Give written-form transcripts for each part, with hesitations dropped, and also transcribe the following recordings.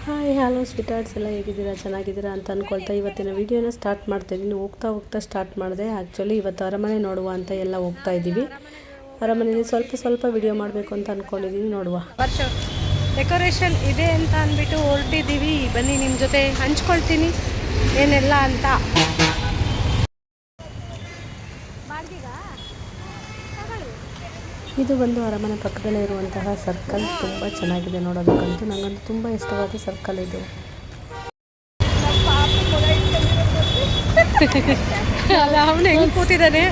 Hi hello ಸ್ವೀಟಾರ್ಟ್ಸ್ ಎಲ್ಲ ಹೇಗಿದ್ದೀರಾ, ಚೆನ್ನಾಗಿದ್ದೀರಾ ಅಂತ ಅಂದ್ಕೊಳ್ತಾ ಇವತ್ತಿನ ವೀಡಿಯೋನ ಸ್ಟಾರ್ಟ್ ಮಾಡ್ತಾಯಿದ್ದೀನಿ. ಹೋಗ್ತಾ ಸ್ಟಾರ್ಟ್ ಮಾಡಿದೆ. ಆ್ಯಕ್ಚುಲಿ ಇವತ್ತು ಅರಮನೆ ನೋಡುವ ಅಂತ ಎಲ್ಲ ಹೋಗ್ತಾ ಇದ್ದೀವಿ. ಅರಮನೆಯಲ್ಲಿ ಸ್ವಲ್ಪ ವಿಡಿಯೋ ಮಾಡಬೇಕು ಅಂತ ಅಂದ್ಕೊಂಡಿದ್ದೀನಿ. ನೋಡುವ. ಡೆಕೋರೇಷನ್ ಇದೆ ಅಂತ ಅಂದ್ಬಿಟ್ಟು ಹೊರಟಿದ್ದೀವಿ. ಬನ್ನಿ ನಿಮ್ಮ ಜೊತೆ ಹಂಚ್ಕೊಳ್ತೀನಿ ಏನೆಲ್ಲ ಅಂತ. ಇದು ಒಂದು ಅರಮನೆ ಪಕ್ಕದಲ್ಲೇ ಇರುವಂತಹ ಸರ್ಕಲ್. ತುಂಬ ಚೆನ್ನಾಗಿದೆ ನೋಡೋದಕ್ಕಂತೂ. ನನಗಂತೂ ತುಂಬ ಇಷ್ಟವಾದ ಸರ್ಕಲ್ ಇದು. ಅವನು ಹೆಂಗೆ ಕೂತಿದ್ದಾನೆ.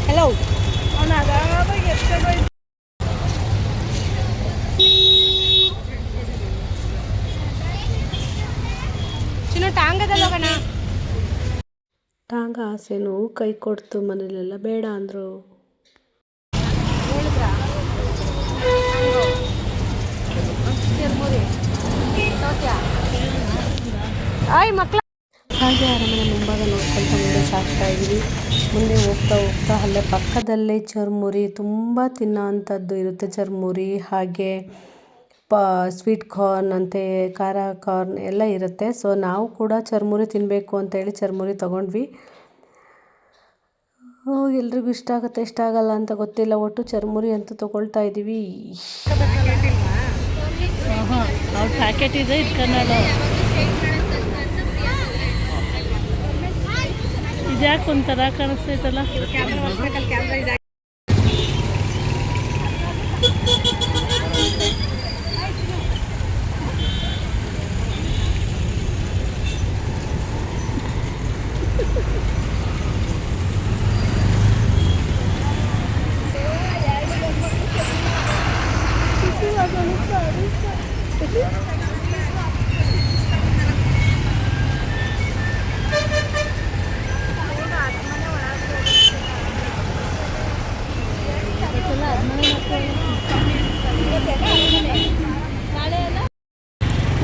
ಹಲೋ ಚಿನ್ನು ಟಾಂಗದಲ್ಲಿ ಹೋಗೋಣ. ಟಾಂಗ ಆಸೆನೂ ಕೈ ಕೊಡ್ತು. ಮನೇಲೆಲ್ಲ ಬೇಡ ಅಂದರು. ಹಾಗೆ ಅರಮನೆ ಮುಂಭಾಗ ನೋಡ್ಕೊಳ್ತಾ ಮುಂದೆ ಸಾಕ್ತಾ ಇದ್ವಿ. ಮುಂದೆ ಹೋಗ್ತಾ ಅಲ್ಲೇ ಪಕ್ಕದಲ್ಲೇ ಚರ್ಮುರಿ ತುಂಬ ತಿನ್ನೋವಂಥದ್ದು ಇರುತ್ತೆ. ಚರ್ಮುರಿ ಹಾಗೆ ಸ್ವೀಟ್ ಕಾರ್ನ್ ಅಂತೆ, ಖಾರ ಕಾರ್ನ್ ಎಲ್ಲ ಇರುತ್ತೆ. ಸೊ ನಾವು ಕೂಡ ಚರ್ಮುರಿ ತಿನ್ನಬೇಕು ಅಂತೇಳಿ ಚರ್ಮುರಿ ತೊಗೊಂಡ್ವಿ. ಎಲ್ರಿಗೂ ಇಷ್ಟ ಆಗುತ್ತೆ ಇಷ್ಟ ಆಗಲ್ಲ ಅಂತ ಗೊತ್ತಿಲ್ಲ. ಒಟ್ಟು ಚರ್ಮುರಿ ಅಂತ ತೊಗೊಳ್ತಾ ಇದ್ದೀವಿ. ಪ್ಯಾಕೆಟ್ ಇದೆ ಇಟ್ಕೊಂಡ. ಇದ್ಯಾಕೆ ಒಂಥರ ಕಾಣಿಸ್ತೈತಲ್ಲ.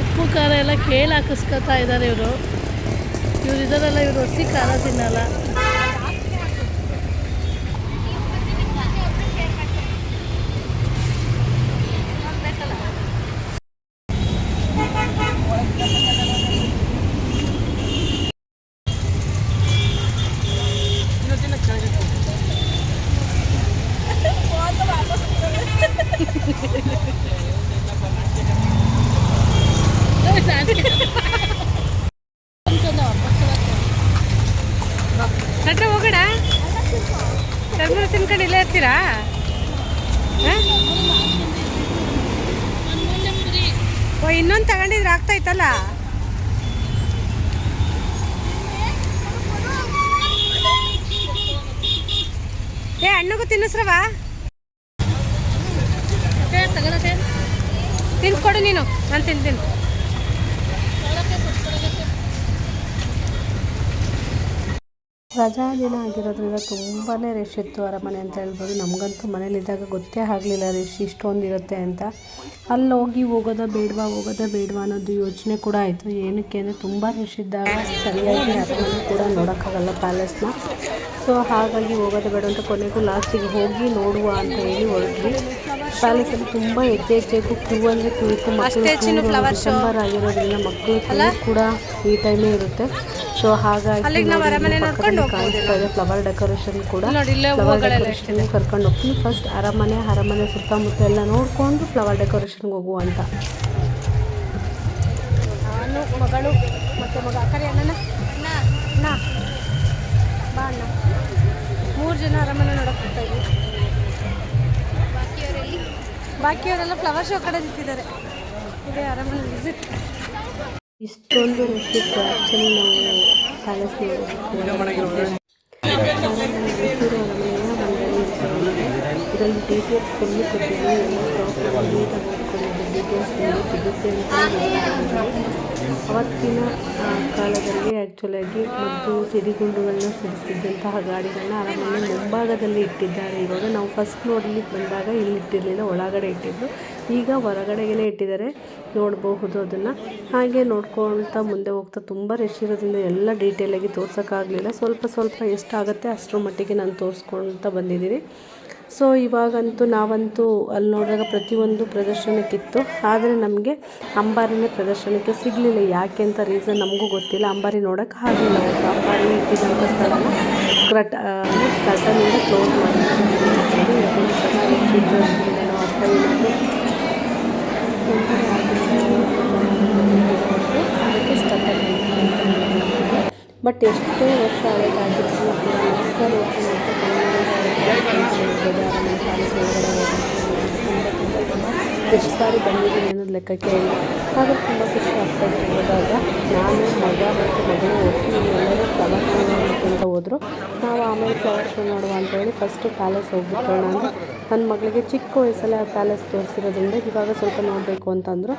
ಉಪ್ಪು ಖಾರ ಎಲ್ಲ ಕೇಳಿ ಹಾಕಿಸ್ಕೊತಾ ಇದ್ದಾರೆ ಇವರು ಇದರಲ್ಲ. ಇವರು ಹಸಿ ಖಾರ ತಿನ್ನಲ್ಲ. ನಟ್ರೆ ಹೋಗೋಣ. ಚರ್ಮುರಿ ತಿನ್ಕೊಂಡು ಇಲ್ಲೇ ಇರ್ತೀರಾ? ಓ ಇನ್ನೊಂದು ತಗೊಂಡಿದ್ರೆ ಆಗ್ತಾಯ್ತಲ್ಲ. ಹಣ್ಣುಗೂ ತಿನ್ನಿಸ್ರವ. ತಿನ್ಕೊಡು ನೀನು, ನಾನು ತಿಂತೀನಿ. ರಜಾ ದಿನ ಆಗಿರೋದ್ರಿಂದ ತುಂಬಾ ರಶ್ ಇತ್ತು ಅರಮನೆ ಅಂತ ಹೇಳ್ಬೋದು. ನಮಗಂತೂ ಮನೇಲಿದ್ದಾಗ ಗೊತ್ತೇ ಆಗಲಿಲ್ಲ ರಶ್ ಇಷ್ಟೊಂದು ಇರುತ್ತೆ ಅಂತ. ಅಲ್ಲಿ ಹೋಗೋದಾ ಬೇಡವಾ ಅನ್ನೋದು ಯೋಚನೆ ಕೂಡ ಆಯಿತು. ಏನಕ್ಕೆ ಅಂದರೆ ತುಂಬ ರಶ್ ಇದ್ದಾಗ ಸರಿಯಾಗಿ ಅರಮನೆ ಕೂಡ ನೋಡೋಕ್ಕಾಗಲ್ಲ ಪ್ಯಾಲೇಸ್ನ. ಸೊ ಹಾಗಾಗಿ ಹೋಗೋದು ಬೇಡ ಅಂತ ಕೊನೆಗೂ ಲಾಸ್ಟಿಗೆ ಹೋಗಿ ನೋಡುವ ಅಂತ ಹೇಳಿ ಹೊರಟ್ವಿ. ಪ್ಯಾಲೇಸಲ್ಲಿ ತುಂಬ ಹೆಚ್ಚೆಗೂ ಕ್ಯೂ ಅಂದರೆ ಕ್ಯೂ ಇತ್ತು. ಮಕ್ಕಳು ಡಿಸೆಂಬರ್ ಆಗಿರೋದ್ರಿಂದ ಮಕ್ಕಳು ಕೂಡ ಈ ಟೈಮೇ ಇರುತ್ತೆ. ಸೊ ಹಾಗಾಗಿ ಕಾಣಿಸ್ತಾ ಇದೆ ಫ್ಲವರ್ ಡೆಕೋರೇಷನ್ ಕೂಡ. ಫ್ಲವರ್ ಡೆಕೋರೇಷನ್ ಕರ್ಕೊಂಡು ಹೋಗ್ತೀನಿ. ಫಸ್ಟ್ ಅರಮನೆ ಸುತ್ತಮುತ್ತ ಎಲ್ಲ ನೋಡಿಕೊಂಡು ಫ್ಲವರ್ ಡೆಕೋರೇಷನ್ಗೆ ಹೋಗುವ ಅಂತ. ನಾನು ಮಗಳು ಮತ್ತು ಮಗ ಕರಿ ಅಣ್ಣ ಬಾ ಅಣ್ಣ. 3 ಜನ ಅರಮನೆ ನೋಡೋಕೆ ಹೋಗ್ತಾ ಇದ್ವಿ. ಬಾಕಿಯವರೆಲ್ಲ ಫ್ಲವರ್ ಶೋ ಕಡೆ ನಿಂತಿದ್ದಾರೆ. ಇದೇ ಅರಮನೆ ವಿಸಿಟ್. ಇಷ್ಟೊಂದು ರಶ್ ಇತ್ತು. ಆ್ಯಕ್ಚುಲಿ ನಾವು ಪ್ಯಾಲೇಸ್ ಇದರಲ್ಲಿ ಡೀಟೇಲ್ಸ್ ಫುಲ್ಲು ಕೊಟ್ಟಿದ್ವಿ. ಎಲ್ಲ ಸ್ಟಾಕ್ ನೀಟಾಗಿ ಡೀಟೇಲ್ಸ್ ಸಿಗುತ್ತೆ ಅಂತ. ಅವತ್ತಿನ ಕಾಲದಲ್ಲಿ ಆ್ಯಕ್ಚುಲಾಗಿ ಮತ್ತು ಸಿಡಿಗುಂಡುಗಳನ್ನ ಸಿಡಿಸ್ತಿದ್ದಂತಹ ಗಾಡಿಗಳನ್ನ ಅರಮನೆ ಮುಂಭಾಗದಲ್ಲಿ ಇಟ್ಟಿದ್ದಾರೆ. ಇವಾಗ ನಾವು ಫಸ್ಟ್ ನೋಡಲಿಕ್ಕೆ ಬಂದಾಗ ಇಲ್ಲಿ ಇಟ್ಟಿರಲಿಲ್ಲ, ಒಳಗಡೆ ಇಟ್ಟಿದ್ದು. ಈಗ ಹೊರಗಡೆಗೇ ಇಟ್ಟಿದ್ದಾರೆ, ನೋಡಬಹುದು ಅದನ್ನು. ಹಾಗೆ ನೋಡ್ಕೊಳ್ತಾ ಮುಂದೆ ಹೋಗ್ತಾ ತುಂಬ ರಶ್ ಇರೋದ್ರಿಂದ ಎಲ್ಲ ಡೀಟೇಲಾಗಿ ತೋರ್ಸೋಕ್ಕಾಗಲಿಲ್ಲ. ಸ್ವಲ್ಪ ಎಷ್ಟಾಗುತ್ತೆ ಅಷ್ಟರ ಮಟ್ಟಿಗೆ ನಾನು ತೋರಿಸ್ಕೊಳ್ತಾ ಬಂದಿದ್ದೀನಿ. ಸೊ ಇವಾಗಂತೂ ನಾವಂತೂ ಅಲ್ಲಿ ನೋಡಿದಾಗ ಪ್ರತಿಯೊಂದು ಪ್ರದರ್ಶನಕ್ಕಿತ್ತು, ಆದರೆ ನಮಗೆ ಅಂಬಾರಿನೇ ಪ್ರದರ್ಶನಕ್ಕೆ ಸಿಗಲಿಲ್ಲ. ಯಾಕೆ ಅಂತ ರೀಸನ್ ನಮಗೂ ಗೊತ್ತಿಲ್ಲ. ಅಂಬಾರಿ ನೋಡೋಕ್ಕೆ ಆಗಲಿಲ್ಲ. ಅಂಬಾರಿ ಇಟ್ಟಿದ್ದಂಥ ಸ್ಥಳನ ಸ್ಕರ್ಟನಿಂದ ಕ್ಲೋಸ್ ಮಾಡಿದ್ವಿ. ಬಟ್ ಎಷ್ಟೋ ವರ್ಷ ಹಳೆದಾಗಿದ್ರು ಕೂಡ ಎಷ್ಟು ಸಾರಿ ಬಂದಿದ್ದೀನಿ ಅನ್ನೋದು ಲೆಕ್ಕಕ್ಕೆ ಇಲ್ಲ. ಆದರೆ ತುಂಬ ಖುಷಿ ಆಗ್ತಾಯಿತ್ತು. ಹೋದಾಗ ನಾನು ಮಗ ಮತ್ತು ಮಗಳು ಒಟ್ಟಿಗೆ ಎಲ್ಲರೂ ಫ್ಲವರ್ ಶೋ ನೋಡೋಕ್ಕೆ ಅಂತ ಹೋದರು. ನಾವು ಆಮೇಲೆ ಫ್ಲವರ್ ಶೋ ನೋಡುವ ಅಂತೇಳಿ ಫಸ್ಟು ಪ್ಯಾಲೇಸ್ ಹೋಗ್ಬಿಟ್ಟೋಣ ಅಂದರೆ ನನ್ನ ಮಗಳಿಗೆ ಚಿಕ್ಕ ವಯಸ್ಸಲ್ಲೇ ಆ ಪ್ಯಾಲೇಸ್ ತೋರಿಸಿರೋದ್ರಿಂದ ಇವಾಗ ಸ್ವಲ್ಪ ನೋಡಬೇಕು ಅಂತಂದರು.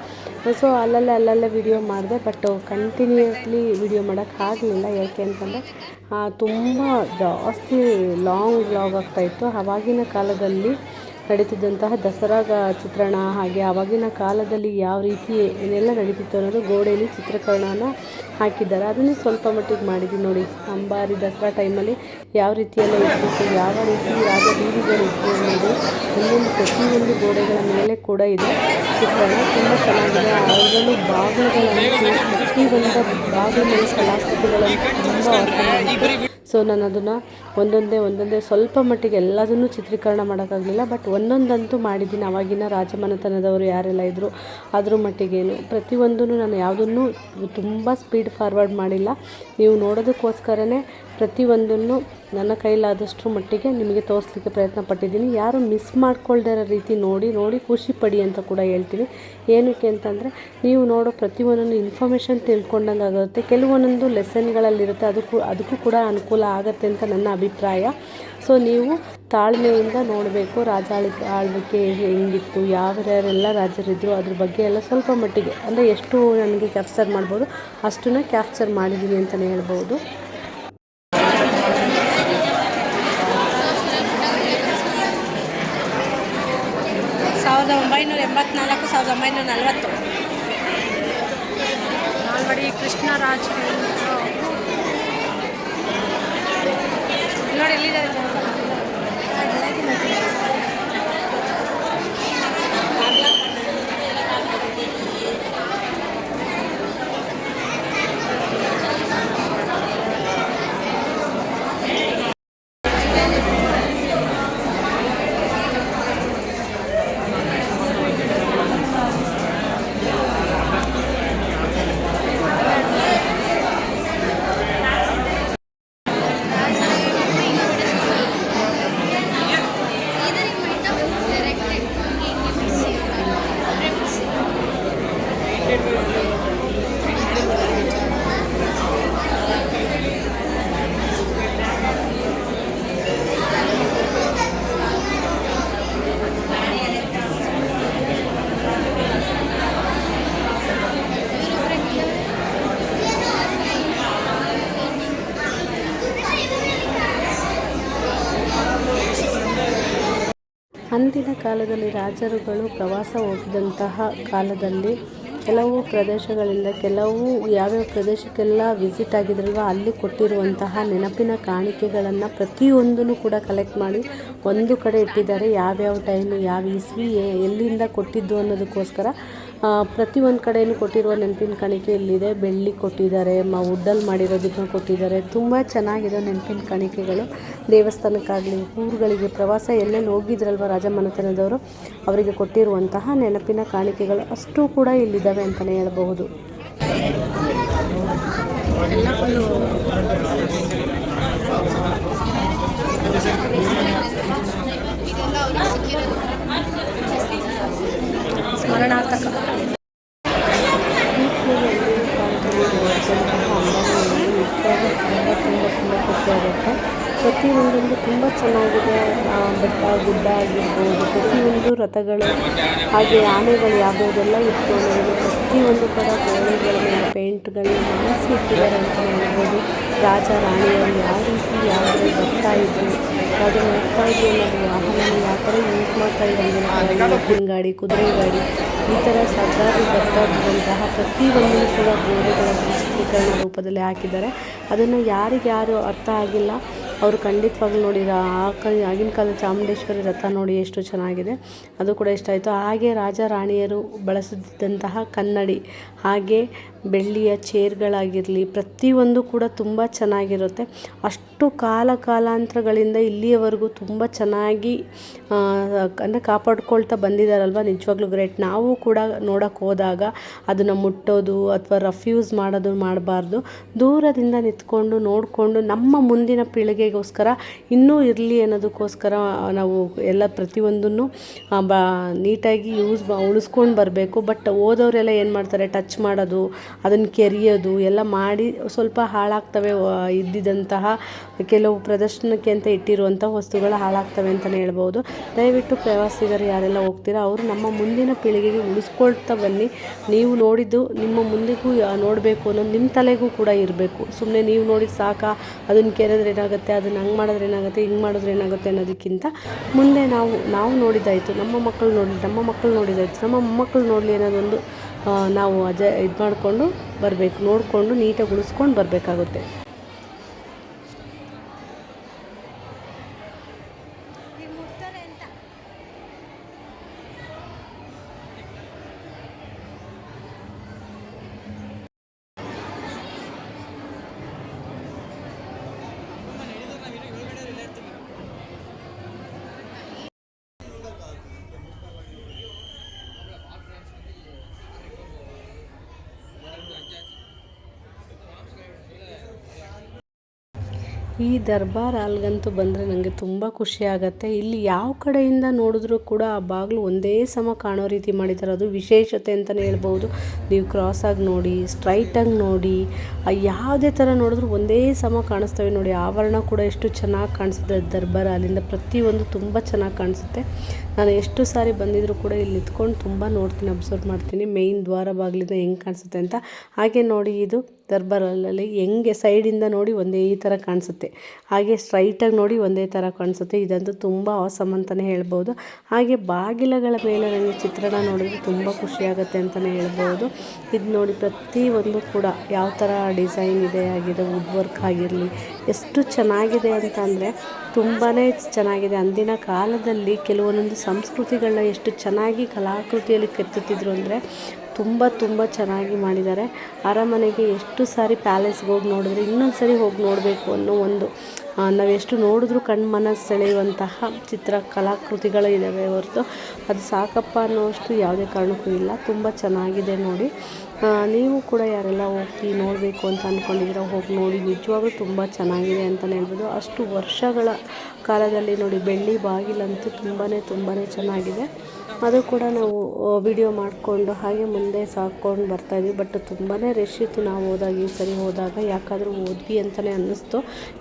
ಸೊ ಅಲ್ಲಲ್ಲೇ ವಿಡಿಯೋ ಮಾಡಿದೆ, ಬಟ್ ಕಂಟಿನ್ಯೂಸ್ಲಿ ವಿಡಿಯೋ ಮಾಡೋಕ್ಕಾಗಲಿಲ್ಲ. ಯಾಕೆ ಅಂತಂದರೆ ತುಂಬ ಜಾಸ್ತಿ ಲಾಂಗ್ ವ್ಲಾಗ್ ಆಗ್ತಾಯಿತ್ತು. ಆವಾಗಿನ ಕಾಲದಲ್ಲಿ ನಡೀತಿದ್ದಂತಹ ದಸರಾ ಚಿತ್ರಣ, ಹಾಗೆ ಆವಾಗಿನ ಕಾಲದಲ್ಲಿ ಯಾವ ರೀತಿ ಏನೆಲ್ಲ ನಡೀತಿತ್ತು ಅನ್ನೋದು ಗೋಡೆಯಲ್ಲಿ ಚಿತ್ರೀಕರಣನ ಹಾಕಿದ್ದಾರೆ. ಅದನ್ನು ಸ್ವಲ್ಪ ಮಟ್ಟಿಗೆ ಮಾಡಿದ್ದೀನಿ ನೋಡಿ. ಅಂಬಾರಿ ದಸರಾ ಟೈಮಲ್ಲಿ ಯಾವ ರೀತಿಯೆಲ್ಲ ಇತ್ತು, ಯಾವ ರೀತಿ ಯಾವ ಬೀದಿಗಳಿತ್ತು ಅನ್ನೋದು ಒಂದೊಂದು ಪ್ರತಿಯೊಂದು ಗೋಡೆಗಳ ಮೇಲೆ ಕೂಡ ಇದೆ ಚಿತ್ರಣ. ತುಂಬ ಚೆನ್ನಾಗಿದೆ. ಅದರಲ್ಲೂ ಬಾಗಿಲುಗಳಂತೂ ಪ್ರತಿಯೊಂದು ಬಾಗಿಲ ಕಲಾಕೃತಿಗಳಂತೂ ತುಂಬ ಆಸಕ್ತಿ. ಸೊ ನಾನು ಅದನ್ನು ಒಂದೊಂದೇ ಸ್ವಲ್ಪ ಮಟ್ಟಿಗೆ ಎಲ್ಲದನ್ನೂ ಚಿತ್ರೀಕರಣ ಮಾಡೋಕ್ಕಾಗಲಿಲ್ಲ, ಬಟ್ ಒಂದೊಂದಂತೂ ಮಾಡಿದ್ದೀನಿ. ಆವಾಗಿನ ರಾಜಮನೆತನದವರು ಯಾರೆಲ್ಲ ಇದ್ದರು ಅದ್ರ ಮಟ್ಟಿಗೇನು ಪ್ರತಿಯೊಂದೂ ನಾನು ಯಾವುದನ್ನು ತುಂಬ ಸ್ಪೀಡ್ ಫಾರ್ವರ್ಡ್ ಮಾಡಿಲ್ಲ. ನೀವು ನೋಡೋದಕ್ಕೋಸ್ಕರನೇ ಪ್ರತಿಯೊಂದನ್ನು ನನ್ನ ಕೈಲಾದಷ್ಟು ಮಟ್ಟಿಗೆ ನಿಮಗೆ ತೋರಿಸ್ಲಿಕ್ಕೆ ಪ್ರಯತ್ನ ಪಟ್ಟಿದ್ದೀನಿ. ಯಾರು ಮಿಸ್ ಮಾಡ್ಕೊಳ್ದೇ ಇರೋ ರೀತಿ ನೋಡಿ ಖುಷಿ ಪಡಿ ಅಂತ ಕೂಡ ಹೇಳ್ತೀನಿ. ಏನಕ್ಕೆ ಅಂತಂದರೆ ನೀವು ನೋಡೋ ಪ್ರತಿಯೊಂದನ್ನು ಇನ್ಫಾರ್ಮೇಷನ್ ತಿಳ್ಕೊಂಡಂಗೆ ಆಗುತ್ತೆ. ಕೆಲವೊಂದೊಂದು ಲೆಸನ್ಗಳಲ್ಲಿರುತ್ತೆ, ಅದಕ್ಕೂ ಕೂಡ ಅನುಕೂಲ ಆಗುತ್ತೆ ಅಂತ ನನ್ನ ಅಭಿಪ್ರಾಯ. ಸೊ ನೀವು ತಾಳ್ಮೆಯಿಂದ ನೋಡಬೇಕು. ಆಳ್ವಿಕೆ ಹೆಂಗಿತ್ತು, ಯಾರ್ಯಾರೆಲ್ಲ ರಾಜರಿದ್ದರು ಅದ್ರ ಬಗ್ಗೆ ಎಲ್ಲ ಸ್ವಲ್ಪ ಮಟ್ಟಿಗೆ, ಅಂದರೆ ಎಷ್ಟು ನನಗೆ ಕ್ಯಾಪ್ಚರ್ ಮಾಡ್ಬೋದು ಅಷ್ಟನ್ನು ಕ್ಯಾಪ್ಚರ್ ಮಾಡಿದ್ದೀನಿ ಅಂತಲೇ ಹೇಳ್ಬೋದು. ಸಾವಿರದ 1984 1940 ಆಲ್ರೆಡಿ ಕೃಷ್ಣರಾಜ ನೋಡಿ ಎಲ್ಲಿದ್ದಾರೆ. ಅಂದಿನ ಕಾಲದಲ್ಲಿ ರಾಜರುಗಳು ಪ್ರವಾಸ ಹೋಗಿದಂತಹ ಕಾಲದಲ್ಲಿ ಕೆಲವು ಪ್ರದೇಶಗಳಿಂದ ಯಾವ್ಯಾವ ಪ್ರದೇಶಕ್ಕೆಲ್ಲ ವಿಸಿಟ್ ಆಗಿದ್ರಲ್ವ ಅಲ್ಲಿ ಕೊಟ್ಟಿರುವಂತಹ ನೆನಪಿನ ಕಾಣಿಕೆಗಳನ್ನು ಪ್ರತಿಯೊಂದನ್ನು ಕೂಡ ಕಲೆಕ್ಟ್ ಮಾಡಿ ಒಂದು ಕಡೆ ಇಟ್ಟಿದ್ದಾರೆ. ಯಾವ್ಯಾವ ಟೈಮು, ಯಾವ ಇಸ್ವಿ, ಎಲ್ಲಿಂದ ಕೊಟ್ಟಿದ್ದು ಅನ್ನೋದಕ್ಕೋಸ್ಕರ ಪ್ರತಿಯೊಂದು ಕಡೆಯೂ ಕೊಟ್ಟಿರುವ ನೆನಪಿನ ಕಾಣಿಕೆ ಇಲ್ಲಿದೆ. ಬೆಳ್ಳಿ ಕೊಟ್ಟಿದ್ದಾರೆ, ವುಡ್ಡಲ್ಲಿ ಮಾಡಿರೋದನ್ನು ಕೊಟ್ಟಿದ್ದಾರೆ. ತುಂಬ ಚೆನ್ನಾಗಿದೆ ನೆನಪಿನ ಕಾಣಿಕೆಗಳು. ದೇವಸ್ಥಾನಕ್ಕಾಗಲಿ, ಊರುಗಳಿಗೆ ಪ್ರವಾಸ ಎಲ್ಲೆಲ್ಲಿ ಹೋಗಿದ್ರಲ್ವ ರಾಜಮನೆತನದವರು ಅವರಿಗೆ ಕೊಟ್ಟಿರುವಂತಹ ನೆನಪಿನ ಕಾಣಿಕೆಗಳು ಅಷ್ಟು ಕೂಡ ಇಲ್ಲಿದ್ದಾವೆ ಅಂತಲೇ ಹೇಳಬಹುದು. ಸ್ಮರಣಾರ್ಥಕ ಖುಷಿಯಾಗುತ್ತೆ. ಪ್ರತಿಯೊಂದೊಂದು ತುಂಬ ಚೆನ್ನಾಗಿದೆ. ಬೆಟ್ಟ ಗುಡ್ಡ ಆಗಿರ್ಬೋದು, ಪ್ರತಿಯೊಂದು ರಥಗಳು ಹಾಗೆ ಆನೆಗಳು ಯಾವುದೆಲ್ಲ ಇತ್ತು ಅನ್ನೋದು ಪ್ರತಿಯೊಂದು ಕಡೆ ಗೋಡೆಗಳ ಮೇಲೆ ಪೇಂಟ್ಗಳನ್ನ ಮಾಡಿಸಿ ಇಟ್ಟಿದ್ದಾರೆ ಅಂತ ಹೇಳ್ಬೋದು. ರಾಜ ರಾಣಿಯರು ಯಾವ ರೀತಿ ಯಾವುದೇ ಬರ್ತಾ ಇದ್ರು, ರಾಜರು ಹೋಗ್ತಾ ಇದ್ರು ಅನ್ನೋದು ವಾಹನ ಯಾವ ಥರ ಯೂಸ್ ಮಾಡ್ತಾ ಇದ್ದಂಗೆ ಎತ್ತಿನ ಗಾಡಿ, ಕುದುರೆ ಗಾಡಿ, ಈ ಥರ ಸರ್ದಾರಿ ಬರ್ತಾ ಇದ್ದಂತಹ ಪ್ರತಿಯೊಂದೂ ಕೂಡ ಗೋಡೆಗಳ ಚಿತ್ರೀಕರಣ ರೂಪದಲ್ಲಿ ಹಾಕಿದ್ದಾರೆ. ಅದನ್ನು ಯಾರು ಅರ್ಥ ಆಗಿಲ್ಲ ಅವರು ಖಂಡಿತವಾಗ್ಲೂ ನೋಡಿರ ಆಗಿನ ಕಾಲದ ಚಾಮುಂಡೇಶ್ವರಿ ರಥ ನೋಡಿ ಎಷ್ಟು ಚೆನ್ನಾಗಿದೆ, ಅದು ಕೂಡ ಇಷ್ಟ ಆಯಿತು. ಹಾಗೆ ರಾಜ ರಾಣಿಯರು ಬಳಸುತ್ತಿದ್ದಂತಹ ಕನ್ನಡಿ, ಹಾಗೆ ಬೆಳ್ಳಿಯ ಚೇರ್ಗಳಾಗಿರಲಿ ಪ್ರತಿಯೊಂದು ಕೂಡ ತುಂಬ ಚೆನ್ನಾಗಿರುತ್ತೆ. ಅಷ್ಟು ಕಾಲಾಂತರಗಳಿಂದ ಇಲ್ಲಿಯವರೆಗೂ ತುಂಬ ಚೆನ್ನಾಗಿ ಅಂದರೆ ಕಾಪಾಡ್ಕೊಳ್ತಾ ಬಂದಿದ್ದಾರಲ್ವ, ನಿಜವಾಗ್ಲೂ ಗ್ರೇಟ್. ನಾವು ಕೂಡ ನೋಡೋಕ್ಕೆ ಹೋದಾಗ ಅದನ್ನು ಮುಟ್ಟೋದು ಅಥವಾ ರಫ್ ಯೂಸ್ ಮಾಡಬಾರ್ದು. ದೂರದಿಂದ ನಿಂತ್ಕೊಂಡು ನೋಡಿಕೊಂಡು ನಮ್ಮ ಮುಂದಿನ ಪೀಳಿಗೆಗೋಸ್ಕರ ಇನ್ನೂ ಇರಲಿ ಅನ್ನೋದಕ್ಕೋಸ್ಕರ ನಾವು ಎಲ್ಲ ಪ್ರತಿಯೊಂದನ್ನು ನೀಟಾಗಿ ಉಳಿಸ್ಕೊಂಡು ಬರಬೇಕು. ಬಟ್ ಓದೋರೆಲ್ಲ ಏನು ಮಾಡ್ತಾರೆ, ಟಚ್ ಮಾಡೋದು, ಅದನ್ನು ಕೆರೆಯೋದು ಎಲ್ಲ ಮಾಡಿ ಸ್ವಲ್ಪ ಹಾಳಾಗ್ತವೆ. ಇದ್ದಿದ್ದಂತಹ ಕೆಲವು ಪ್ರದರ್ಶನಕ್ಕೆ ಅಂತ ಇಟ್ಟಿರುವಂಥ ವಸ್ತುಗಳು ಹಾಳಾಗ್ತವೆ ಅಂತಲೇ ಹೇಳ್ಬೋದು. ದಯವಿಟ್ಟು ಪ್ರವಾಸಿಗರು ಯಾರೆಲ್ಲ ಹೋಗ್ತೀರಾ ಅವರು ನಮ್ಮ ಮುಂದಿನ ಪೀಳಿಗೆಗೆ ಉಳಿಸ್ಕೊಳ್ತಾ ಬನ್ನಿ. ನೀವು ನೋಡಿದ್ದು ನಿಮ್ಮ ಮುಂದೆಗೂ ನೋಡಬೇಕು ಅನ್ನೋದು ನಿಮ್ಮ ತಲೆಗೂ ಕೂಡ ಇರಬೇಕು. ಸುಮ್ಮನೆ ನೀವು ನೋಡಿ ಸಾಕಾ, ಅದನ್ನು ಕೆರೆದ್ರೆ ಏನಾಗುತ್ತೆ, ಅದನ್ನು ಹಂಗೆ ಮಾಡಿದ್ರೆ ಏನಾಗುತ್ತೆ, ಹಿಂಗೆ ಮಾಡಿದ್ರೆ ಏನಾಗುತ್ತೆ ಅನ್ನೋದಕ್ಕಿಂತ ಮುಂದೆ ನಾವು ನೋಡಿದ್ದಾಯಿತು, ನಮ್ಮ ಮಕ್ಕಳು ನೋಡಿದ್ದಾಯಿತು, ನಮ್ಮ ಮೊಮ್ಮಕ್ಕಳು ನೋಡಲಿ ಅನ್ನೋದೊಂದು ನಾವು ಇದು ಮಾಡಿಕೊಂಡು ಬರಬೇಕು, ನೋಡಿಕೊಂಡು ನೀಟಾಗಿ ಉಳಿಸ್ಕೊಂಡು ಬರಬೇಕಾಗುತ್ತೆ. ಈ ದರ್ಬಾರ್ ಹಾಲ್ಗಂತೂ ಬಂದರೆ ನನಗೆ ತುಂಬ ಖುಷಿ ಆಗುತ್ತೆ. ಇಲ್ಲಿ ಯಾವ ಕಡೆಯಿಂದ ನೋಡಿದ್ರೂ ಕೂಡ ಆ ಬಾಗಿಲು ಒಂದೇ ಸಮ ಕಾಣೋ ರೀತಿ ಮಾಡಿದ್ದಾರೆ, ಅದು ವಿಶೇಷತೆ ಅಂತಲೇ ಹೇಳ್ಬೋದು. ನೀವು ಕ್ರಾಸಾಗಿ ನೋಡಿ, ಸ್ಟ್ರೈಟಾಗಿ ನೋಡಿ, ಯಾವುದೇ ಥರ ನೋಡಿದ್ರೂ ಒಂದೇ ಸಮ ಕಾಣಿಸ್ತವೆ ನೋಡಿ. ಆವರಣ ಕೂಡ ಎಷ್ಟು ಚೆನ್ನಾಗಿ ಕಾಣಿಸುತ್ತೆ ದರ್ಬಾರ್ ಹಾಲಿಂದ, ಪ್ರತಿಯೊಂದು ತುಂಬ ಚೆನ್ನಾಗಿ ಕಾಣಿಸುತ್ತೆ. ನಾನು ಎಷ್ಟು ಸಾರಿ ಬಂದಿದ್ದರೂ ಕೂಡ ಇಲ್ಲಿ ನಿಂತ್ಕೊಂಡು ತುಂಬ ನೋಡ್ತೀನಿ, ಅಬ್ಸರ್ವ್ ಮಾಡ್ತೀನಿ ಮೇಯ್ನ್ ದ್ವಾರ ಬಾಗಿಲಿಂದ ಹೆಂಗೆ ಕಾಣಿಸುತ್ತೆ ಅಂತ. ಹಾಗೆ ನೋಡಿ, ಇದು ದರ್ಬಾರ್ ಹಾಲಲ್ಲಿ ಹೆಂಗೆ ಸೈಡಿಂದ ನೋಡಿ ಒಂದೇ ಥರ ಕಾಣಿಸುತ್ತೆ, ಹಾಗೆ ಸ್ಟ್ರೈಟಾಗಿ ನೋಡಿ ಒಂದೇ ಥರ ಕಾಣಿಸುತ್ತೆ. ಇದಂತೂ ತುಂಬ ಆಸಮ್ ಅಂತಲೇ ಹೇಳ್ಬೋದು. ಹಾಗೆ ಬಾಗಿಲುಗಳ ಮೇಲೆ ನನಗೆ ಚಿತ್ರಣ ನೋಡಿದ್ರೆ ತುಂಬ ಖುಷಿಯಾಗುತ್ತೆ ಅಂತಲೇ ಹೇಳ್ಬೋದು. ಇದು ನೋಡಿ ಪ್ರತಿಯೊಂದು ಕೂಡ ಯಾವ ಥರ ಡಿಸೈನ್ ಆಗಿದೆ, ವುಡ್ ವರ್ಕ್ ಆಗಿರಲಿ ಎಷ್ಟು ಚೆನ್ನಾಗಿದೆ ಅಂತ ಅಂದರೆ ತುಂಬಾ ಚೆನ್ನಾಗಿದೆ. ಅಂದಿನ ಕಾಲದಲ್ಲಿ ಕೆಲವೊಂದೊಂದು ಸಂಸ್ಕೃತಿಗಳನ್ನ ಎಷ್ಟು ಚೆನ್ನಾಗಿ ಕಲಾಕೃತಿಯಲ್ಲಿ ಕೆತ್ತುತ್ತಿದ್ರು ಅಂದರೆ ತುಂಬ ಚೆನ್ನಾಗಿ ಮಾಡಿದ್ದಾರೆ. ಅರಮನೆಗೆ ಎಷ್ಟು ಸಾರಿ ಪ್ಯಾಲೇಸ್ಗೆ ಹೋಗಿ ನೋಡಿದ್ರೆ ಇನ್ನೊಂದು ಸರಿ ಹೋಗಿ ನೋಡಬೇಕು ಅನ್ನೋ ಒಂದು ನಾವೆಷ್ಟು ನೋಡಿದ್ರೂ ಮನಸ್ಸು ಸೆಳೆಯುವಂತಹ ಕಲಾಕೃತಿಗಳು ಇದ್ದಾವೆ ಹೊರತು ಅದು ಸಾಕಪ್ಪ ಅನ್ನೋಷ್ಟು ಯಾವುದೇ ಕಾರಣಕ್ಕೂ ಇಲ್ಲ. ತುಂಬ ಚೆನ್ನಾಗಿದೆ ನೋಡಿ. ನೀವು ಕೂಡ ಯಾರೆಲ್ಲ ಹೋಗಿ ನೋಡಬೇಕು ಅಂತ ಅಂದ್ಕೊಂಡಿದ್ದೀರ ಹೋಗಿ ನೋಡಿ, ನಿಜವಾಗ್ಲೂ ತುಂಬ ಚೆನ್ನಾಗಿದೆ ಅಂತಲೇ ಹೇಳ್ಬೋದು. ಅಷ್ಟು ವರ್ಷಗಳ ಕಾಲದಲ್ಲಿ ನೋಡಿ ಬೆಳ್ಳಿ ಬಾಗಿಲಂತೂ ತುಂಬಾ ಚೆನ್ನಾಗಿದೆ. ಅದು ಕೂಡ ನಾವು ವಿಡಿಯೋ ಮಾಡಿಕೊಂಡು ಹಾಗೆ ಮುಂದೆ ಸಾಕ್ಕೊಂಡು ಬರ್ತಾಯಿದ್ವಿ. ಬಟ್ ತುಂಬಾ ರಶ್ ಇತ್ತು ನಾವು ಈ ಸರಿ ಹೋದಾಗ. ಯಾಕಾದರೂ ಹೋದ್ವಿ ಅಂತಲೇ ಅನ್ನಿಸ್ತು.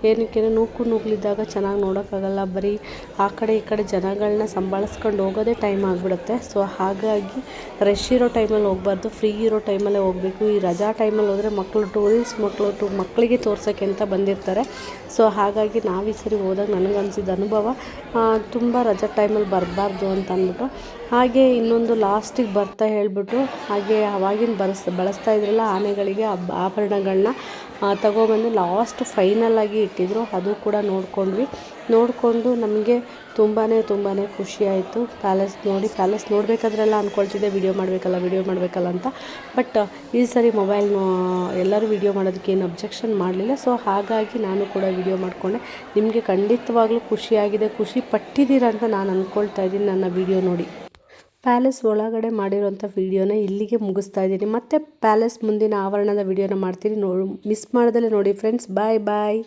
ಏನಕ್ಕೆ ನೂಕುನುಗ್ಲಿದ್ದಾಗ ಚೆನ್ನಾಗಿ ನೋಡೋಕ್ಕಾಗಲ್ಲ, ಬರೀ ಆ ಕಡೆ ಈ ಕಡೆ ಜನಗಳನ್ನ ಸಂಭಾಳಿಸ್ಕೊಂಡು ಹೋಗೋದೇ ಟೈಮ್ ಆಗಿಬಿಡುತ್ತೆ. ಸೊ ಹಾಗಾಗಿ ರಶ್ ಇರೋ ಟೈಮಲ್ಲಿ ಹೋಗಬಾರ್ದು, ಫ್ರೀ ಇರೋ ಟೈಮಲ್ಲೇ ಹೋಗಬೇಕು. ಈ ರಜಾ ಟೈಮಲ್ಲಿ ಹೋದರೆ ಟೂರಿಸ್ಟ್ ಮಕ್ಕಳಿಗೆ ತೋರ್ಸೋಕ್ಕೆ ಅಂತ ಬಂದಿರ್ತಾರೆ. ಸೊ ಹಾಗಾಗಿ ನಾವು ಈ ಸರಿ ಹೋದಾಗ ನನಗನ್ಸಿದ ಅನುಭವ ತುಂಬ ರಜಾ ಟೈಮಲ್ಲಿ ಬರಬಾರ್ದು ಅಂತ ಅಂದ್ಬಿಟ್ಟು, ಹಾಗೆ ಇನ್ನೊಂದು ಲಾಸ್ಟಿಗೆ ಬರ್ತಾ ಹೇಳಿಬಿಟ್ಟು ಹಾಗೆ ಅವಾಗಿನ ಬಳಸ್ತಾ ಇದ್ರಲ್ಲ ಆನೆಗಳಿಗೆ ಆಭರಣಗಳನ್ನ ತಗೊಬಂದು ಲಾಸ್ಟ್ ಫೈನಲಾಗಿ ಇಟ್ಟಿದ್ರು. ಅದು ಕೂಡ ನೋಡಿಕೊಂಡು ನಮಗೆ ತುಂಬಾ ಖುಷಿ ಆಯಿತು. ಪ್ಯಾಲೇಸ್ ನೋಡಬೇಕಾದ್ರೆಲ್ಲ ಅಂದ್ಕೊಳ್ತಿದ್ದೆ ವಿಡಿಯೋ ಮಾಡಬೇಕಲ್ಲ ಅಂತ. ಬಟ್ ಈ ಸರಿ ಎಲ್ಲರೂ ವಿಡಿಯೋ ಮಾಡೋದಕ್ಕೆ ಏನು ಅಬ್ಜೆಕ್ಷನ್ ಮಾಡಲಿಲ್ಲ. ಸೊ ಹಾಗಾಗಿ ನಾನು ಕೂಡ ವಿಡಿಯೋ ಮಾಡಿಕೊಂಡೆ. ನಿಮಗೆ ಖಂಡಿತವಾಗ್ಲೂ ಖುಷಿಯಾಗಿದೆ, ಖುಷಿ ಪಟ್ಟಿದ್ದೀರ ಅಂತ ನಾನು ಅಂದ್ಕೊಳ್ತಾ ಇದ್ದೀನಿ ನನ್ನ ವಿಡಿಯೋ ನೋಡಿ. ಪ್ಯಾಲೇಸ್ ಒಳಗಡೆ ಮಾಡಿರೋಂಥ ವಿಡಿಯೋನ ಇಲ್ಲಿಗೆ ಮುಗಿಸ್ತಾ ಇದ್ದೀನಿ. ಮತ್ತೆ ಪ್ಯಾಲೇಸ್ ಮುಂದಿನ ಆವರಣದ ವಿಡಿಯೋನ ಮಾಡ್ತೀನಿ, ಮಿಸ್ ಮಾಡ್ದಲೇ ನೋಡಿ ಫ್ರೆಂಡ್ಸ್. ಬಾಯ್.